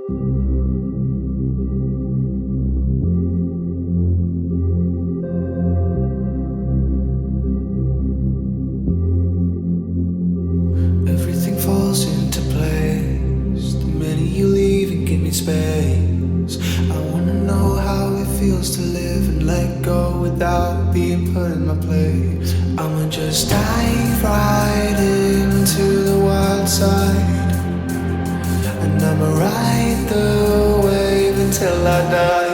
Everything falls into place the minute you leave and give me space. I wanna know how it feels to live and let go without being put in my place. I'ma just dive right into the wild side, and I'ma ride the wave until I die.